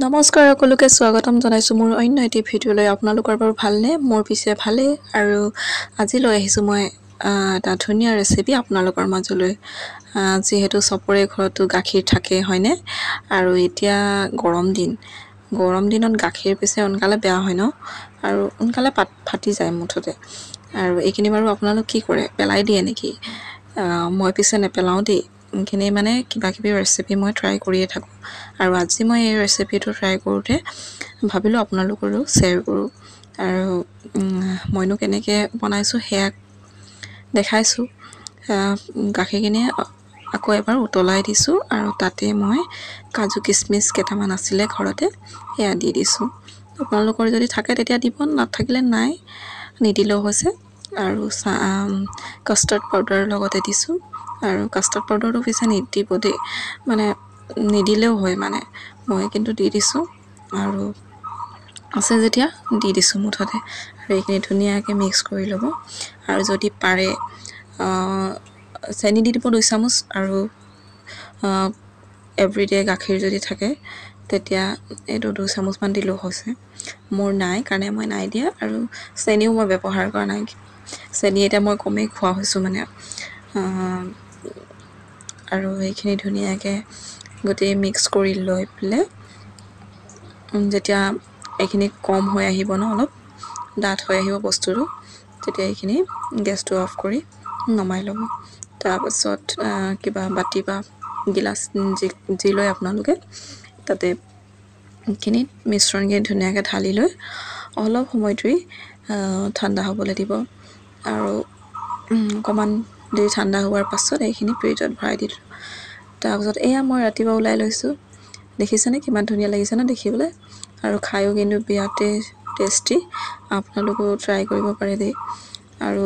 নমস্কাৰ সকলোকে স্বাগতম জনাইছো মোৰ অন্য এটি ভিডিঅ'লৈ আপোনালোকৰ বাৰু ভালনে মোৰ পিছে ভালে আৰু আজি লৈ আহিছো মই এটা ধুনীয়া ৰেচিপি আপোনালোকৰ মাজলৈ যেহেতু সপৰে ঘৰতো গাখীৰ থাকে হয়নে আৰু এতিয়া গৰম দিনত গাখীৰ পিছে অনকালে বেয়া হয় ন আৰু অনকালে ফাটি যায় মুঠতে আৰু এইখিনি বাৰু আপোনালোক কি কৰে পেলাই দিয়ে নেকি মই পিছে নেপেলাও দেই খিনি মানে কিবা কিবি ৰেচিপি মই ট্ৰাই কৰিয়ে থাকো আৰু আজি মই এই ৰেচিপিটো ট্ৰাই কৰোতে ভাবিলো আপোনালোকৰো শেয়াৰ কৰো আৰু মইনো কেনেকৈ বনাইছো হেয়া দেখাইছো গাখীৰখিনি আকৌ এবাৰ উতলাই দিছো আৰু তাতে মই কাজু কিশমিশ কেইটামান আছিলে ঘৰতে হেয়া দি দিছো আপোনালোকৰ যদি থাকে তেতিয়া দিব নাথাকিলে নাই নিদিলেও হৈছে আৰু কাষ্টাৰ্ড পাউডাৰ লগতে দিছো আৰু কাষ্টাৰ্ড পাউডাৰটো পিছে নিদিব দেই মানে নিদিলেও হয় মানে মই কিন্তু দি দিছো আৰু আছে যেতিয়া দি দিছো মুঠতে আৰু এইখিনি ধুনীয়াকৈ মিক্স কৰি ল'ব আৰু যদি পাৰে চেনি দি দিব 2 চামুচ আৰু এভৰিডে গাখীৰ যদি থাকে তেতিয়া এইটো 2 চামুচ মান দিলেও হৈছে মোৰ নাই কাৰণে মই নাই দিয়া আৰু চেনিও মই ব্যৱহাৰ কৰা নাই চেনি এটা মই কমেই খোৱা হৈছো মানে আৰু এইখিনি ধুনীয়াকৈ গোটেই মিক্স কৰি লৈ পেলে যেতিয়া এইখিনি কম হৈ আহিব ন অলপ ডাঠ হৈ আহিব বস্তুটো তেতিয়া এইখিনি গেছটো অফ কৰি নমাই ল'ব তাৰ পাছত কিবা বাটি বা গিলাস যি লৈ আপোনালোকে তাতে এইখিনি মিশ্ৰণখিনি ধুনীয়াকৈ ঢালি লৈ অলপ সময় ধৰি ঠাণ্ডা হ'বলৈ দিব আৰু অকমান দেৰি ঠাণ্ডা হোৱাৰ পাছত এইখিনি ফ্ৰিজত ভৰাই দিলোঁ তাৰপাছত এয়া মই ৰাতিপুৱা ওলাই লৈছো দেখিছেনে কিমান ধুনীয়া লাগিছে না দেখিবলৈ আৰু খায়ো কিন্তু বিৰাতে টেষ্টি আপোনালোকেও ট্ৰাই কৰিব পাৰে দেই আৰু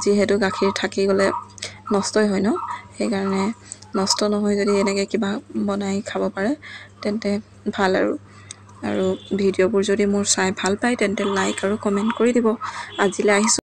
যিহেতু গাখীৰ থাকি গ'লে নষ্টই হয় ন সেইকাৰণে নষ্ট নহয় যদি এনেকৈ কিবা বনাই খাব পাৰে তেন্তে ভাল আৰু ভিডিঅ'বোৰ যদি মোৰ চাই ভাল পায় তেন্তে লাইক আৰু কমেন্ট কৰি দিব আজিলৈ আহিছো